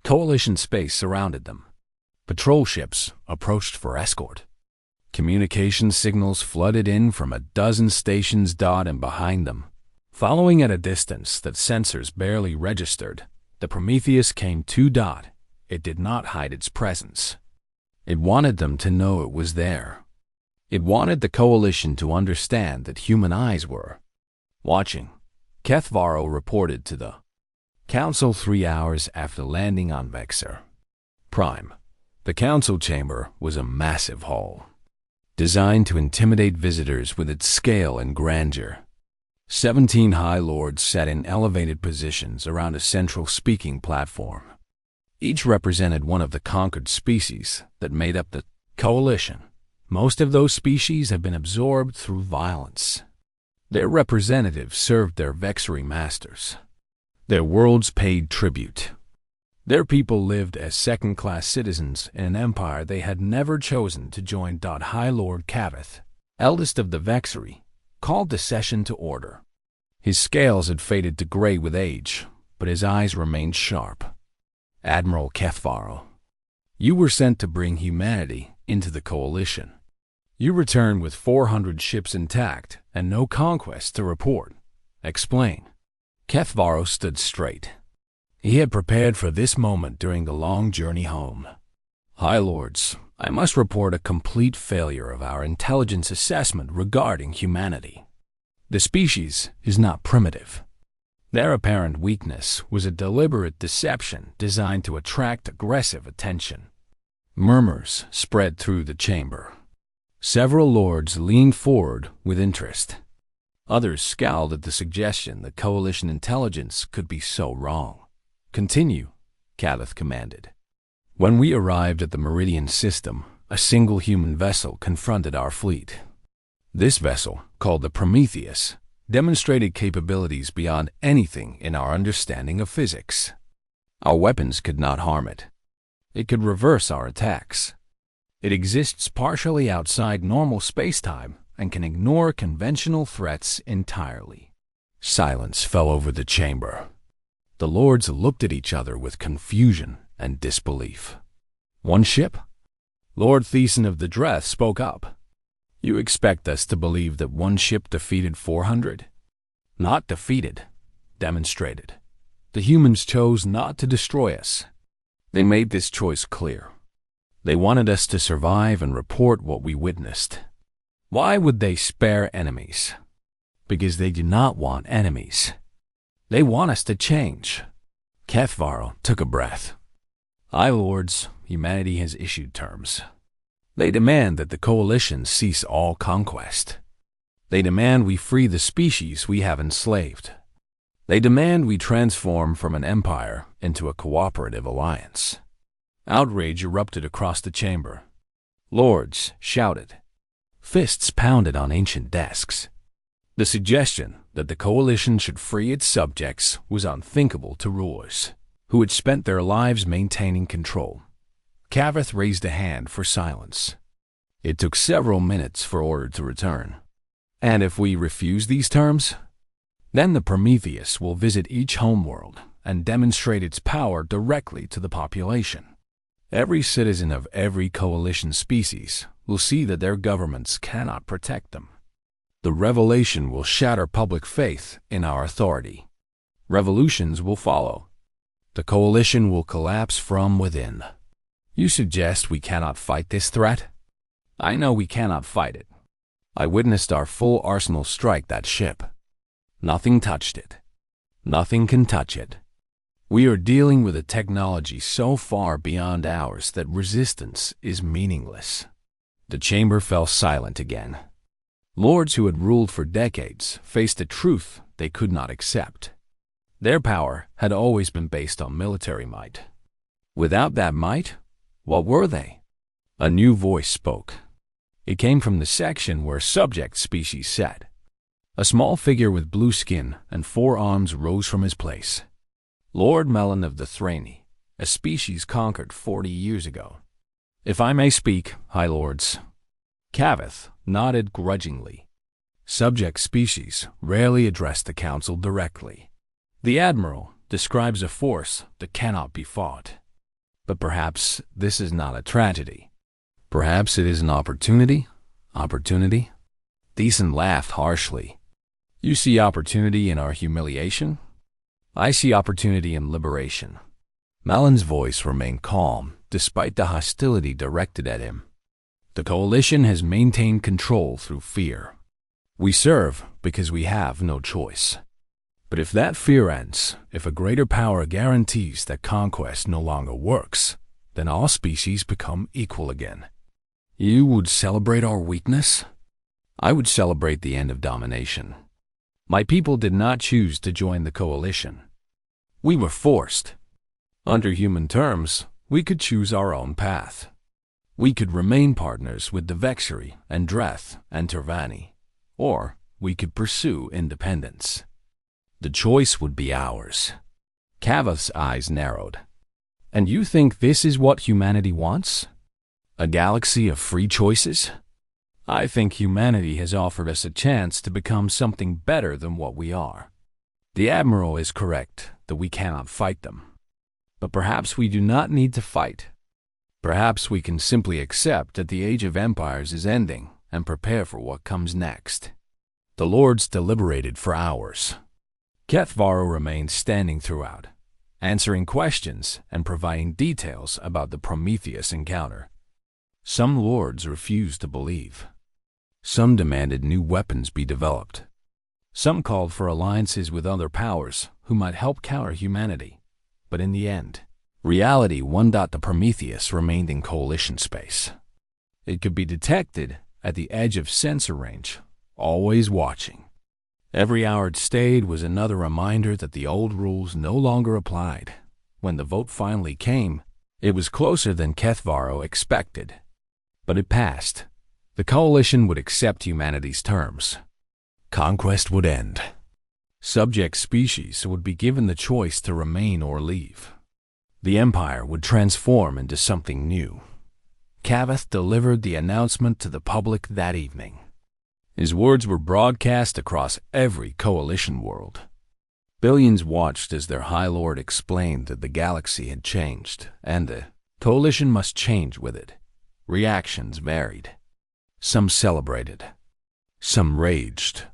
Coalition space surrounded them. Patrol ships approached for escort. Communication signals flooded in from a dozen stations dotted behind them. Following at a distance that sensors barely registered, the Prometheus came to dot. It did not hide its presence. It wanted them to know it was there. It wanted the Coalition to understand that human eyes were watching. Kethvaro reported to the Council 3 hours after landing on Vexer Prime. The Council chamber was a massive hall, designed to intimidate visitors with its scale and grandeur. 17 High Lords sat in elevated positions around a central speaking platform. Each represented one of the conquered species that made up the coalition. Most of those species have been absorbed through violence. Their representatives served their vexary masters. Their worlds paid tribute. Their people lived as second-class citizens in an empire they had never chosen to join. High Lord Cavith, eldest of the vexary, called the session to order. His scales had faded to gray with age, but his eyes remained sharp. Admiral Kethvaro, you were sent to bring humanity into the coalition. You returned with 400 ships intact and no conquest to report. Explain. Kethvaro stood straight. He had prepared for this moment during the long journey home. High Lords, I must report a complete failure of our intelligence assessment regarding humanity. The species is not primitive. Their apparent weakness was a deliberate deception designed to attract aggressive attention. Murmurs spread through the chamber. Several lords leaned forward with interest. Others scowled at the suggestion that coalition intelligence could be so wrong. Continue, Cavith commanded. When we arrived at the Meridian system, a single human vessel confronted our fleet. This vessel, called the Prometheus, demonstrated capabilities beyond anything in our understanding of physics. Our weapons could not harm it. It could reverse our attacks. It exists partially outside normal space-time and can ignore conventional threats entirely. Silence fell over the chamber. The lords looked at each other with confusion and disbelief. One ship? Lord Thiessen of the Dreth spoke up. You expect us to believe that one ship defeated 400? Not defeated, demonstrated. The humans chose not to destroy us. They made this choice clear. They wanted us to survive and report what we witnessed. Why would they spare enemies? Because they do not want enemies. They want us to change. Kethvaro took a breath. High Lords, humanity has issued terms. They demand that the coalition cease all conquest. They demand we free the species we have enslaved. They demand we transform from an empire into a cooperative alliance. Outrage erupted across the chamber. Lords shouted. Fists pounded on ancient desks. The suggestion that the coalition should free its subjects was unthinkable to rulers, who had spent their lives maintaining control. Cavith raised a hand for silence. It took several minutes for order to return. And if we refuse these terms, then the Prometheus will visit each homeworld and demonstrate its power directly to the population. Every citizen of every coalition species will see that their governments cannot protect them. The revelation will shatter public faith in our authority. Revolutions will follow. The coalition will collapse from within. You suggest we cannot fight this threat? I know we cannot fight it. I witnessed our full arsenal strike that ship. Nothing touched it. Nothing can touch it. We are dealing with a technology so far beyond ours that resistance is meaningless. The chamber fell silent again. Lords who had ruled for decades faced a truth they could not accept. Their power had always been based on military might. Without that might, what were they? A new voice spoke. It came from the section where subject species sat. A small figure with blue skin and 4 arms rose from his place. Lord Melon of the Thrani, a species conquered 40 years ago. If I may speak, High Lords. Cavith nodded grudgingly. Subject species rarely address the council directly. The Admiral describes a force that cannot be fought. But perhaps this is not a tragedy. Perhaps it is an opportunity? Opportunity? Thiessen laughed harshly. You see opportunity in our humiliation? I see opportunity in liberation. Malon's voice remained calm despite the hostility directed at him. The coalition has maintained control through fear. We serve because we have no choice. But if that fear ends, if a greater power guarantees that conquest no longer works, then all species become equal again. You would celebrate our weakness? I would celebrate the end of domination. My people did not choose to join the coalition. We were forced. Under human terms, we could choose our own path. We could remain partners with the Vexeri and Dreth and Tervani, or we could pursue independence. The choice would be ours. Kavath's eyes narrowed. And you think this is what humanity wants? A galaxy of free choices? I think humanity has offered us a chance to become something better than what we are. The Admiral is correct that we cannot fight them. But perhaps we do not need to fight. Perhaps we can simply accept that the Age of Empires is ending and prepare for what comes next. The Lords deliberated for hours. Kethvaro remained standing throughout, answering questions and providing details about the Prometheus encounter. Some Lords refused to believe. Some demanded new weapons be developed. Some called for alliances with other powers who might help counter humanity. But in the end, reality won. The Prometheus remained in coalition space. It could be detected at the edge of sensor range, always watching. Every hour it stayed was another reminder that the old rules no longer applied. When the vote finally came, it was closer than Kethvaro expected. But it passed. The coalition would accept humanity's terms. Conquest would end. Subject species would be given the choice to remain or leave. The Empire would transform into something new. Kavath delivered the announcement to the public that evening. His words were broadcast across every coalition world. Billions watched as their High Lord explained that the galaxy had changed, and the coalition must change with it. Reactions varied. Some celebrated. Some raged.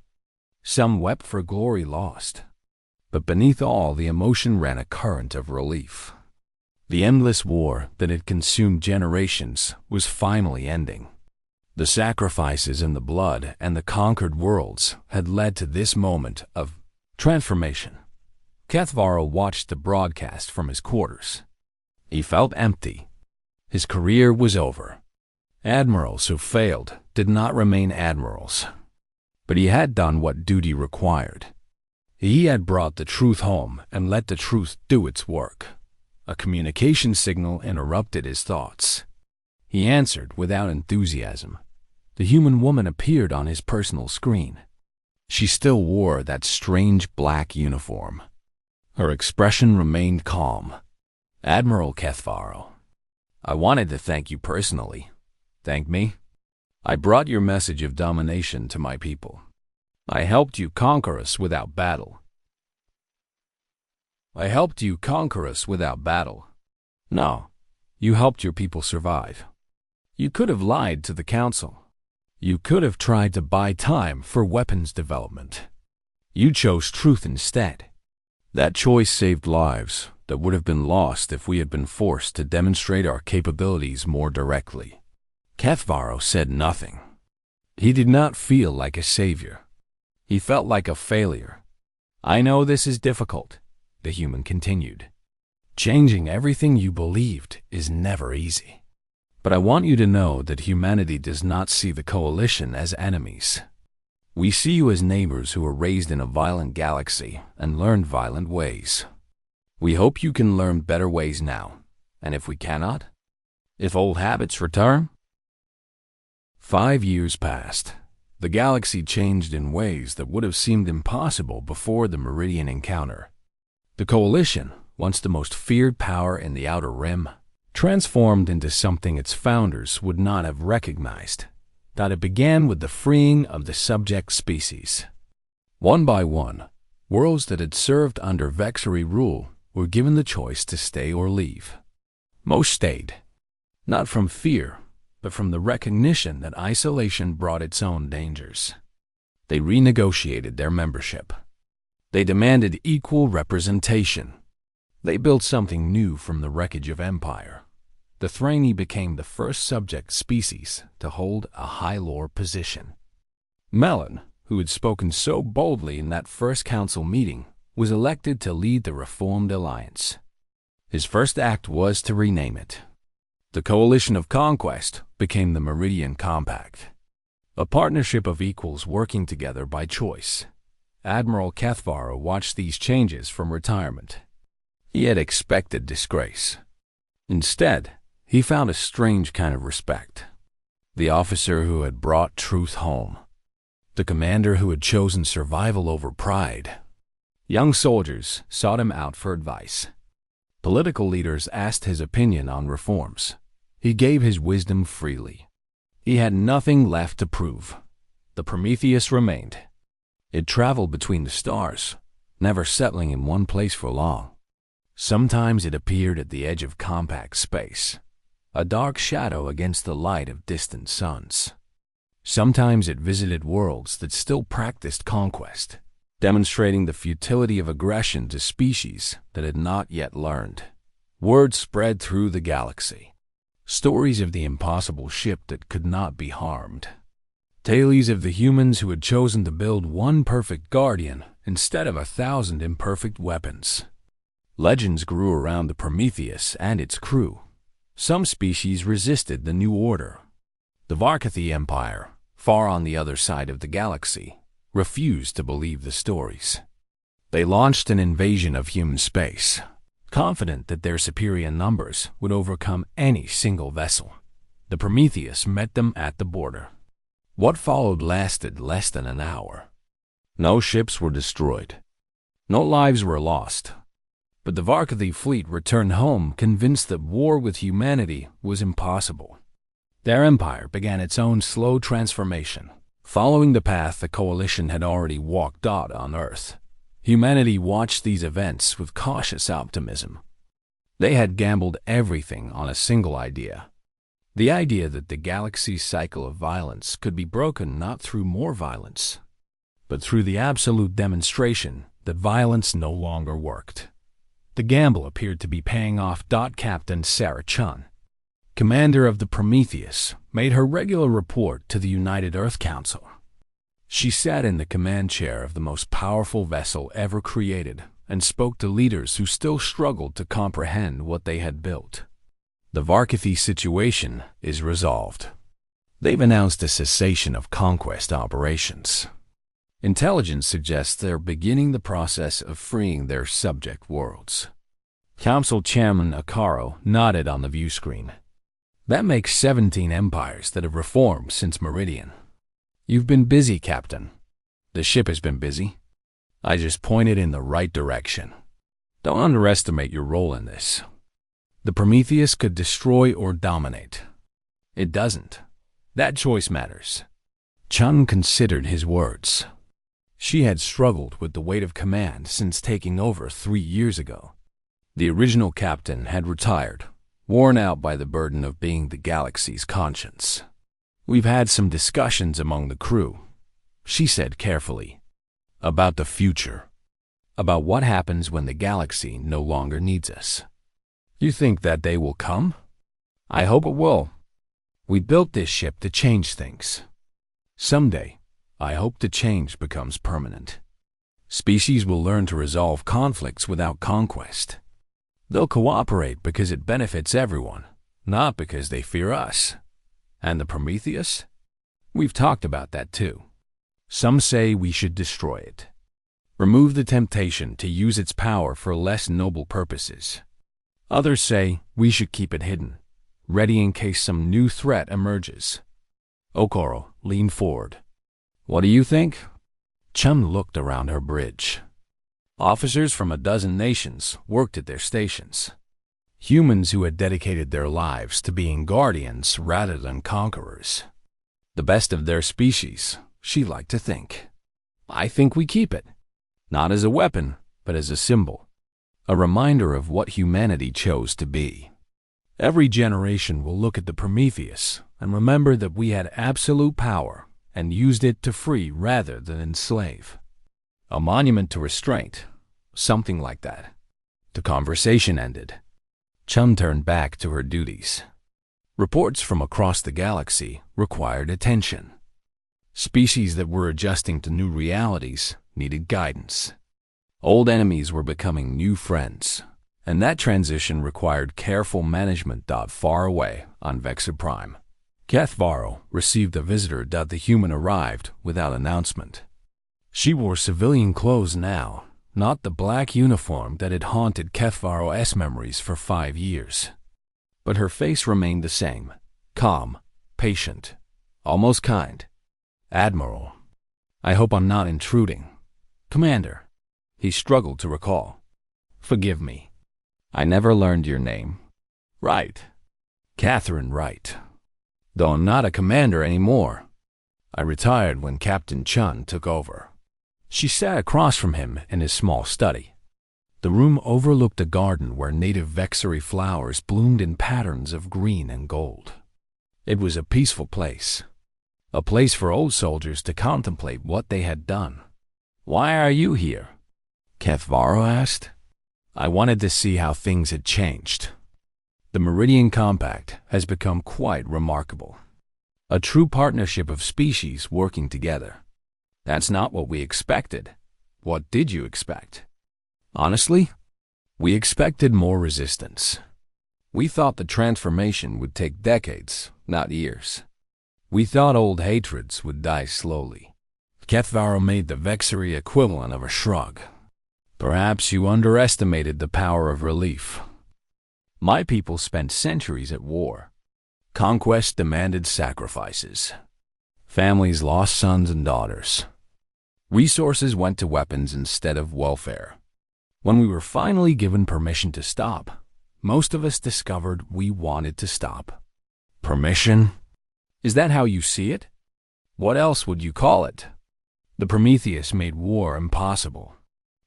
Some wept for glory lost. But beneath all, the emotion ran a current of relief. The endless war that had consumed generations was finally ending. The sacrifices in the blood and the conquered worlds had led to this moment of transformation. Kethvaro watched the broadcast from his quarters. He felt empty. His career was over. Admirals who failed did not remain admirals. But he had done what duty required. He had brought the truth home and let the truth do its work. A communication signal interrupted his thoughts. He answered without enthusiasm. The human woman appeared on his personal screen. She still wore that strange black uniform. Her expression remained calm. Admiral Kethvaro, I wanted to thank you personally. Thank me? I brought your message of domination to my people. I helped you conquer us without battle. No, you helped your people survive. You could have lied to the Council. You could have tried to buy time for weapons development. You chose truth instead. That choice saved lives that would have been lost if we had been forced to demonstrate our capabilities more directly. Kethvaro said nothing. He did not feel like a savior. He felt like a failure. I know this is difficult, the human continued. Changing everything you believed is never easy. But I want you to know that humanity does not see the coalition as enemies. We see you as neighbors who were raised in a violent galaxy and learned violent ways. We hope you can learn better ways now, and if we cannot, if old habits return. 5 years passed. The galaxy changed in ways that would have seemed impossible before the Meridian encounter. The Coalition, once the most feared power in the Outer Rim, transformed into something its founders would not have recognized. That it began with the freeing of the subject species. One by one, worlds that had served under Vexeri rule were given the choice to stay or leave. Most stayed, not from fear, but from the recognition that isolation brought its own dangers. They renegotiated their membership. They demanded equal representation. They built something new from the wreckage of empire. The Thrani became the first subject species to hold a high lore position. Melon, who had spoken so boldly in that first council meeting, was elected to lead the Reformed Alliance. His first act was to rename it. The Coalition of Conquest became the Meridian Compact, a partnership of equals working together by choice. Admiral Kethvaro watched these changes from retirement. He had expected disgrace. Instead, he found a strange kind of respect. The officer who had brought truth home. The commander who had chosen survival over pride. Young soldiers sought him out for advice. Political leaders asked his opinion on reforms. He gave his wisdom freely. He had nothing left to prove. The Prometheus remained. It traveled between the stars, never settling in one place for long. Sometimes it appeared at the edge of compact space, a dark shadow against the light of distant suns. Sometimes it visited worlds that still practiced conquest, demonstrating the futility of aggression to species that had not yet learned. Word spread through the galaxy. Stories of the impossible ship that could not be harmed. Tales of the humans who had chosen to build one perfect guardian instead of 1,000 imperfect weapons. Legends grew around the Prometheus and its crew. Some species resisted the new order. The Varkathi Empire, far on the other side of the galaxy, refused to believe the stories. They launched an invasion of human space, confident that their superior numbers would overcome any single vessel. The Prometheus met them at the border. What followed lasted less than an hour. No ships were destroyed. No lives were lost. But the Varkathi fleet returned home convinced that war with humanity was impossible. Their empire began its own slow transformation, following the path the coalition had already walked out on Earth. Humanity watched these events with cautious optimism. They had gambled everything on a single idea. The idea that the galaxy's cycle of violence could be broken not through more violence, but through the absolute demonstration that violence no longer worked. The gamble appeared to be paying off. Captain Sarah Chun, commander of the Prometheus, made her regular report to the United Earth Council. She sat in the command chair of the most powerful vessel ever created and spoke to leaders who still struggled to comprehend what they had built. The Varkathi situation is resolved. They've announced a cessation of conquest operations. Intelligence suggests they're beginning the process of freeing their subject worlds. Council Chairman Akaro nodded on the view screen. That makes 17 empires that have reformed since Meridian. You've been busy, Captain. The ship has been busy. I just pointed in the right direction. Don't underestimate your role in this. The Prometheus could destroy or dominate. It doesn't. That choice matters. Chun considered his words. She had struggled with the weight of command since taking over 3 years ago. The original captain had retired, worn out by the burden of being the galaxy's conscience. We've had some discussions among the crew, she said carefully, about the future, about what happens when the galaxy no longer needs us. You think that day will come? I hope it will. We built this ship to change things. Someday, I hope the change becomes permanent. Species will learn to resolve conflicts without conquest. They'll cooperate because it benefits everyone, not because they fear us. And the Prometheus? We've talked about that too. Some say we should destroy it. Remove the temptation to use its power for less noble purposes. Others say we should keep it hidden, ready in case some new threat emerges. Okoro leaned forward. What do you think? Chun looked around her bridge. Officers from a dozen nations worked at their stations. Humans who had dedicated their lives to being guardians rather than conquerors. The best of their species, she liked to think. I think we keep it. Not as a weapon, but as a symbol. A reminder of what humanity chose to be. Every generation will look at the Prometheus and remember that we had absolute power and used it to free rather than enslave. A monument to restraint, something like that. The conversation ended. Chun turned back to her duties. Reports from across the galaxy required attention. Species that were adjusting to new realities needed guidance. Old enemies were becoming new friends, and that transition required careful management. Far away on Vexor Prime, Keth Varro received a visitor. The human arrived without announcement. She wore civilian clothes now, not the black uniform that had haunted Kethvaro's memories for 5 years. But her face remained the same, calm, patient, almost kind. "Admiral, I hope I'm not intruding." "Commander," he struggled to recall. "Forgive me. I never learned your name." "Wright. Catherine Wright. Though I'm not a commander anymore. I retired when Captain Chun took over." She sat across from him in his small study. The room overlooked a garden where native vexillary flowers bloomed in patterns of green and gold. It was a peaceful place, a place for old soldiers to contemplate what they had done. "Why are you here?" Kethvaro asked. "I wanted to see how things had changed. The Meridian Compact has become quite remarkable. A true partnership of species working together. That's not what we expected." "What did you expect?" "Honestly, we expected more resistance. We thought the transformation would take decades, not years. We thought old hatreds would die slowly." Kethvaro made the vexillary equivalent of a shrug. "Perhaps you underestimated the power of relief. My people spent centuries at war. Conquest demanded sacrifices. Families lost sons and daughters. Resources went to weapons instead of welfare. When we were finally given permission to stop, most of us discovered we wanted to stop." "Permission? Is that how you see it? What else would you call it?" "The Prometheus made war impossible.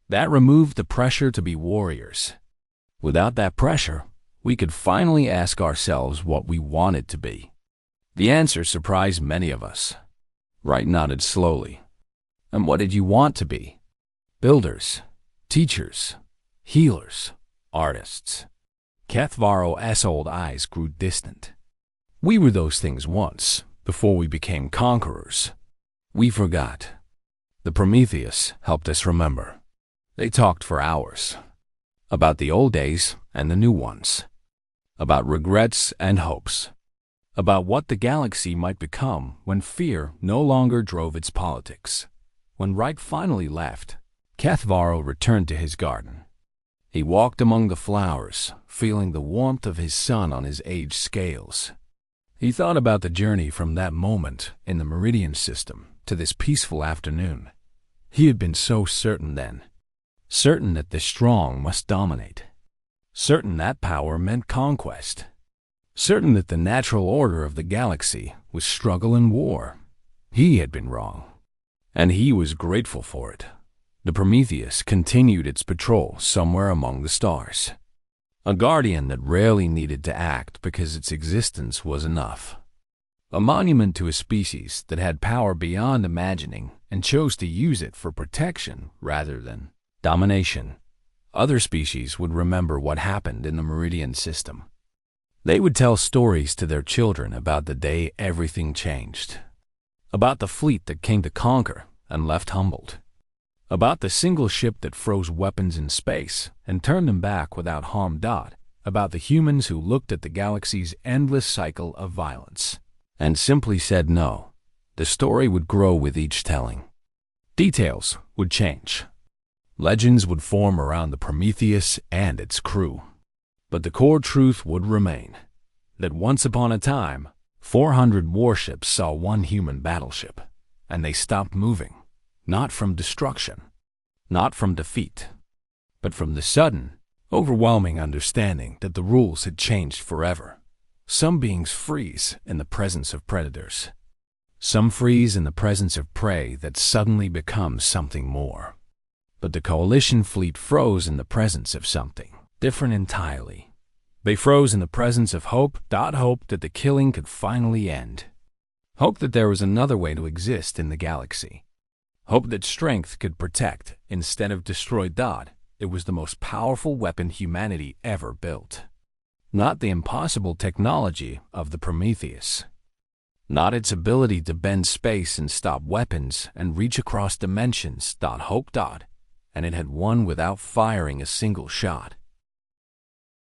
That removed the pressure to be warriors. Without that pressure, we could finally ask ourselves what we wanted to be." The answer surprised many of us. Wright nodded slowly. "And what did you want to be?" "Builders, teachers, healers, artists." Kethvaro's old eyes grew distant. "We were those things once, before we became conquerors. We forgot. The Prometheus helped us remember." They talked for hours. About the old days and the new ones. About regrets and hopes. About what the galaxy might become when fear no longer drove its politics. When Wright finally left, Kethvaro returned to his garden. He walked among the flowers, feeling the warmth of his sun on his aged scales. He thought about the journey from that moment in the Meridian system to this peaceful afternoon. He had been so certain then. Certain that the strong must dominate. Certain that power meant conquest. Certain that the natural order of the galaxy was struggle and war. He had been wrong. And he was grateful for it. The Prometheus continued its patrol somewhere among the stars. A guardian that rarely needed to act because its existence was enough. A monument to a species that had power beyond imagining and chose to use it for protection rather than domination. Other species would remember what happened in the Meridian system. They would tell stories to their children about the day everything changed. About the fleet that came to conquer and left humbled. About the single ship that froze weapons in space and turned them back without harm. About the humans who looked at the galaxy's endless cycle of violence and simply said no. The story would grow with each telling. Details would change. Legends would form around the Prometheus and its crew. But the core truth would remain, that once upon a time, 400 warships saw one human battleship, and they stopped moving, not from destruction, not from defeat, but from the sudden, overwhelming understanding that the rules had changed forever. Some beings freeze in the presence of predators. Some freeze in the presence of prey that suddenly becomes something more. But the coalition fleet froze in the presence of something different entirely. They froze in the presence of hope that the killing could finally end. Hope that there was another way to exist in the galaxy. Hope that strength could protect instead of destroy. It was the most powerful weapon humanity ever built. Not the impossible technology of the Prometheus. Not its ability to bend space and stop weapons and reach across dimensions. Hope. And it had won without firing a single shot.